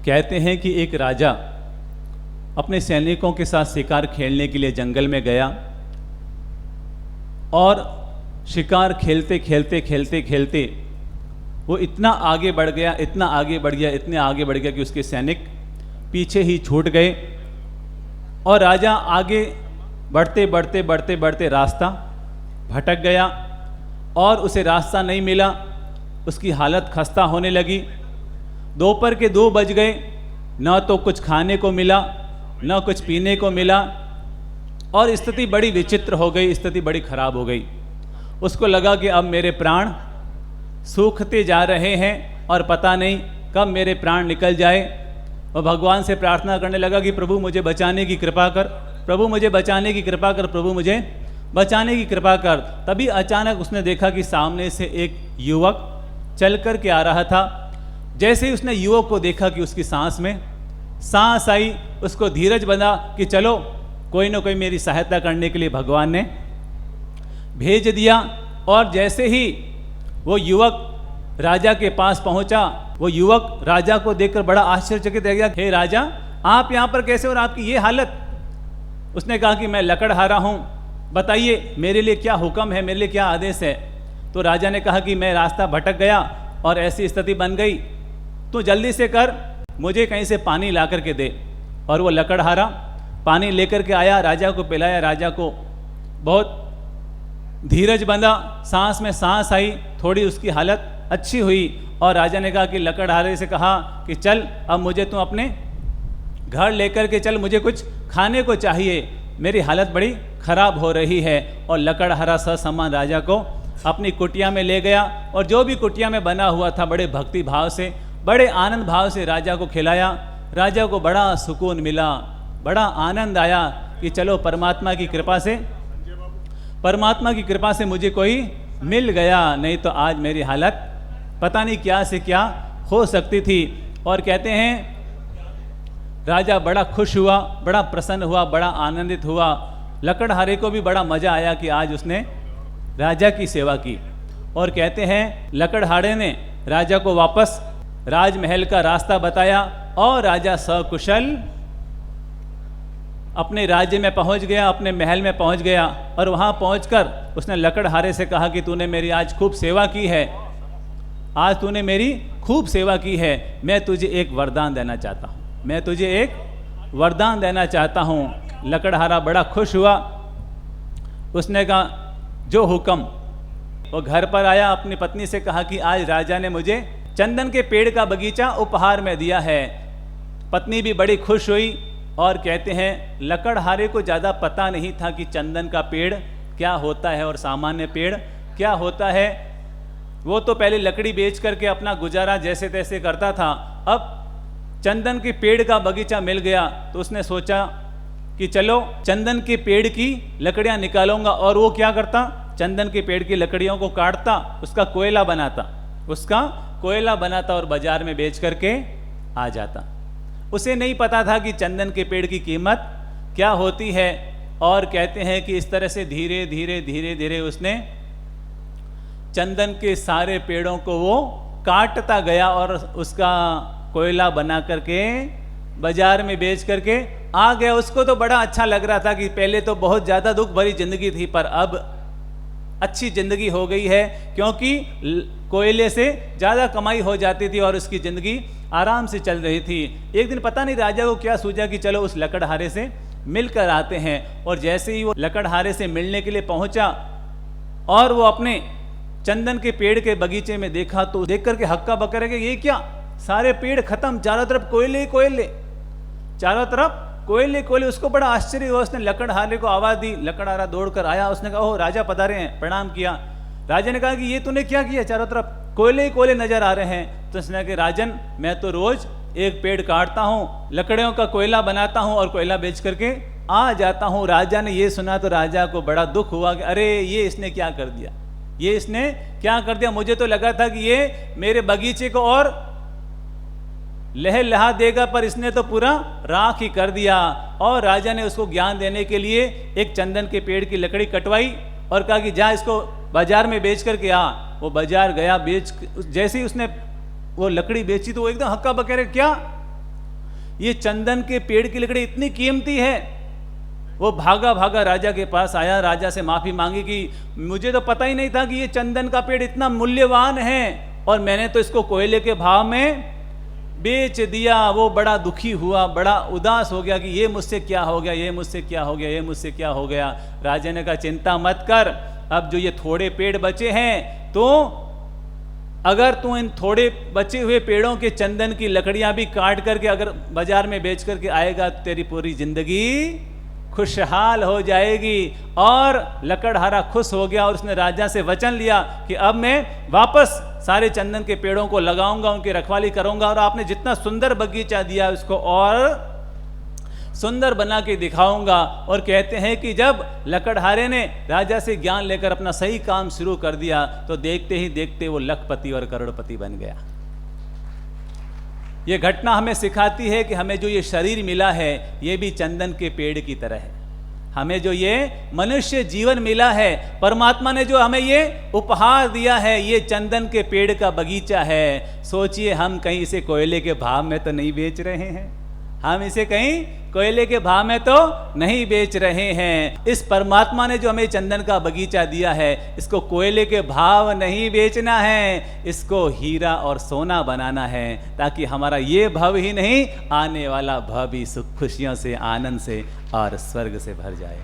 कहते हैं कि एक राजा अपने सैनिकों के साथ शिकार खेलने के लिए जंगल में गया और शिकार खेलते खेलते खेलते खेलते वो इतना आगे बढ़ गया, इतना आगे बढ़ गया, इतने आगे बढ़ गया कि उसके सैनिक पीछे ही छूट गए और राजा आगे बढ़ते बढ़ते बढ़ते बढ़ते रास्ता भटक गया और उसे रास्ता नहीं मिला। उसकी हालत खस्ता होने लगी। दोपहर के 2 बज गए, न तो कुछ खाने को मिला न कुछ पीने को मिला और स्थिति बड़ी विचित्र हो गई, स्थिति बड़ी खराब हो गई। उसको लगा कि अब मेरे प्राण सूखते जा रहे हैं और पता नहीं कब मेरे प्राण निकल जाए। और भगवान से प्रार्थना करने लगा कि प्रभु मुझे बचाने की कृपा कर, प्रभु मुझे बचाने की कृपा कर, प्रभु मुझे बचाने की कृपा कर। तभी अचानक उसने देखा कि सामने से एक युवक चल कर के आ रहा था। जैसे ही उसने युवक को देखा कि उसकी सांस में सांस आई, उसको धीरज बंधा कि चलो कोई ना कोई मेरी सहायता करने के लिए भगवान ने भेज दिया। और जैसे ही वो युवक राजा के पास पहुंचा, वो युवक राजा को देखकर बड़ा आश्चर्यचकित रह गया। हे राजा, आप यहाँ पर कैसे और आपकी ये हालत? उसने कहा कि मैं लकड़हारा हूँ, बताइए मेरे लिए क्या हुक्म है, मेरे लिए क्या आदेश है? तो राजा ने कहा कि मैं रास्ता भटक गया और ऐसी स्थिति बन गई, तू जल्दी से कर, मुझे कहीं से पानी ला करके दे। और वो लकड़हारा पानी लेकर के आया, राजा को पिलाया। राजा को बहुत धीरज बंधा, सांस में सांस आई, थोड़ी उसकी हालत अच्छी हुई। और राजा ने कहा कि लकड़हारे से कहा कि चल अब मुझे तू अपने घर लेकर के चल, मुझे कुछ खाने को चाहिए, मेरी हालत बड़ी खराब हो रही है। और लकड़हारा ससम्मान राजा को अपनी कुटिया में ले गया और जो भी कुटिया में बना हुआ था बड़े भक्ति भाव से, बड़े आनंद भाव से राजा को खिलाया। राजा को बड़ा सुकून मिला, बड़ा आनंद आया कि चलो परमात्मा की कृपा से, परमात्मा की कृपा से मुझे कोई मिल गया, नहीं तो आज मेरी हालत पता नहीं क्या से क्या हो सकती थी। और कहते हैं राजा बड़ा खुश हुआ, बड़ा प्रसन्न हुआ, बड़ा आनंदित हुआ। लकड़हारे को भी बड़ा मजा आया कि आज उसने राजा की सेवा की। और कहते हैं लकड़हारे ने राजा को वापस राजमहल का रास्ता बताया और राजा सकुशल अपने राज्य में पहुंच गया, अपने महल में पहुंच गया। और वहां पहुंचकर उसने लकड़हारे से कहा कि तूने मेरी आज खूब सेवा की है, आज तूने मेरी खूब सेवा की है, मैं तुझे एक वरदान देना चाहता हूं, मैं तुझे एक वरदान देना चाहता हूं। लकड़हारा बड़ा खुश हुआ। उसने कहा जो हुक्म। वो घर पर आया, अपनी पत्नी से कहा कि आज राजा ने मुझे चंदन के पेड़ का बगीचा उपहार में दिया है। पत्नी भी बड़ी खुश हुई। और कहते हैं लकड़हारे को ज़्यादा पता नहीं था कि चंदन का पेड़ क्या होता है और सामान्य पेड़ क्या होता है। वो तो पहले लकड़ी बेच करके अपना गुजारा जैसे तैसे करता था। अब चंदन के पेड़ का बगीचा मिल गया तो उसने सोचा कि चलो चंदन के पेड़ की लकड़ियाँ निकालूंगा। और वो क्या करता, चंदन के पेड़ की लकड़ियों को काटता, उसका कोयला बनाता, उसका कोयला बनाता और बाजार में बेच करके आ जाता। उसे नहीं पता था कि चंदन के पेड़ की कीमत क्या होती है। और कहते हैं कि इस तरह से धीरे धीरे धीरे धीरे उसने चंदन के सारे पेड़ों को वो काटता गया और उसका कोयला बना करके बाजार में बेच करके आ गया। उसको तो बड़ा अच्छा लग रहा था कि पहले तो बहुत ज़्यादा दुख भरी जिंदगी थी, पर अब अच्छी जिंदगी हो गई है क्योंकि कोयले से ज़्यादा कमाई हो जाती थी और उसकी ज़िंदगी आराम से चल रही थी। एक दिन पता नहीं राजा को क्या सूझा कि चलो उस लकड़हारे से मिलकर आते हैं। और जैसे ही वो लकड़हारे से मिलने के लिए पहुंचा और वो अपने चंदन के पेड़ के बगीचे में देखा तो देख करके हक्का बक्का रह गया, ये क्या, सारे पेड़ खत्म, चारों तरफ कोयले कोयले, चारों तरफ कोयले कोयले। उसको बड़ा आश्चर्य हुआ। उसने लकड़हारे को आवाज़ दी, लकड़हारा दौड़ कर आया। उसने कहा ओह राजा पधारे हैं, प्रणाम किया। राजा ने कहा कि ये तूने क्या किया, चारों तरफ कोयले ही कोयले नजर आ रहे हैं। तो उसने कहा कि राजन मैं तो रोज एक पेड़ काटता हूँ, लकड़ियों का कोयला बनाता हूँ और कोयला बेच करके आ जाता हूँ। राजा ने ये सुना तो राजा को बड़ा दुख हुआ कि अरे ये इसने क्या कर दिया, ये इसने क्या कर दिया। मुझे तो लगा था कि ये मेरे बगीचे को और लह लहा देगा, पर इसने तो पूरा राख ही कर दिया। और राजा ने उसको ज्ञान देने के लिए एक चंदन के पेड़ की लकड़ी कटवाई और कहा कि जा इसको बाजार में बेच करके आ। वो बाजार गया, बेच जैसे ही उसने वो लकड़ी बेची तो वो एकदम हक्का बक्का, क्या ये चंदन के पेड़ की लकड़ी इतनी कीमती है। वो भागा भागा राजा के पास आया, राजा से माफी मांगी कि मुझे तो पता ही नहीं था कि ये चंदन का पेड़ इतना मूल्यवान है और मैंने तो इसको कोयले के भाव में बेच दिया। वो बड़ा दुखी हुआ, बड़ा उदास हो गया कि ये मुझसे क्या हो गया, ये मुझसे क्या हो गया, ये मुझसे क्या हो गया। राजा ने कहा चिंता मत कर, अब जो ये थोड़े पेड़ बचे हैं तो अगर तू इन थोड़े बचे हुए पेड़ों के चंदन की लकड़ियां भी काट करके अगर बाजार में बेच करके आएगा तो तेरी पूरी जिंदगी खुशहाल हो जाएगी। और लकड़हारा खुश हो गया और उसने राजा से वचन लिया कि अब मैं वापस सारे चंदन के पेड़ों को लगाऊंगा, उनकी रखवाली करूंगा और आपने जितना सुंदर बगीचा दिया उसको और सुंदर बना के दिखाऊंगा। और कहते हैं कि जब लकड़हारे ने राजा से ज्ञान लेकर अपना सही काम शुरू कर दिया तो देखते ही देखते वो लखपति और करोड़पति बन गया। ये घटना हमें सिखाती है कि हमें जो ये शरीर मिला है ये भी चंदन के पेड़ की तरह है। हमें जो ये मनुष्य जीवन मिला है, परमात्मा ने जो हमें ये उपहार दिया है, ये चंदन के पेड़ का बगीचा है। सोचिए हम कहीं इसे कोयले के भाव में तो नहीं बेच रहे हैं, हम इसे कहीं कोयले के भाव में तो नहीं बेच रहे हैं। इस परमात्मा ने जो हमें चंदन का बगीचा दिया है इसको कोयले के भाव नहीं बेचना है, इसको हीरा और सोना बनाना है ताकि हमारा ये भव ही नहीं आने वाला भव भी सुख खुशियों से, आनंद से और स्वर्ग से भर जाए।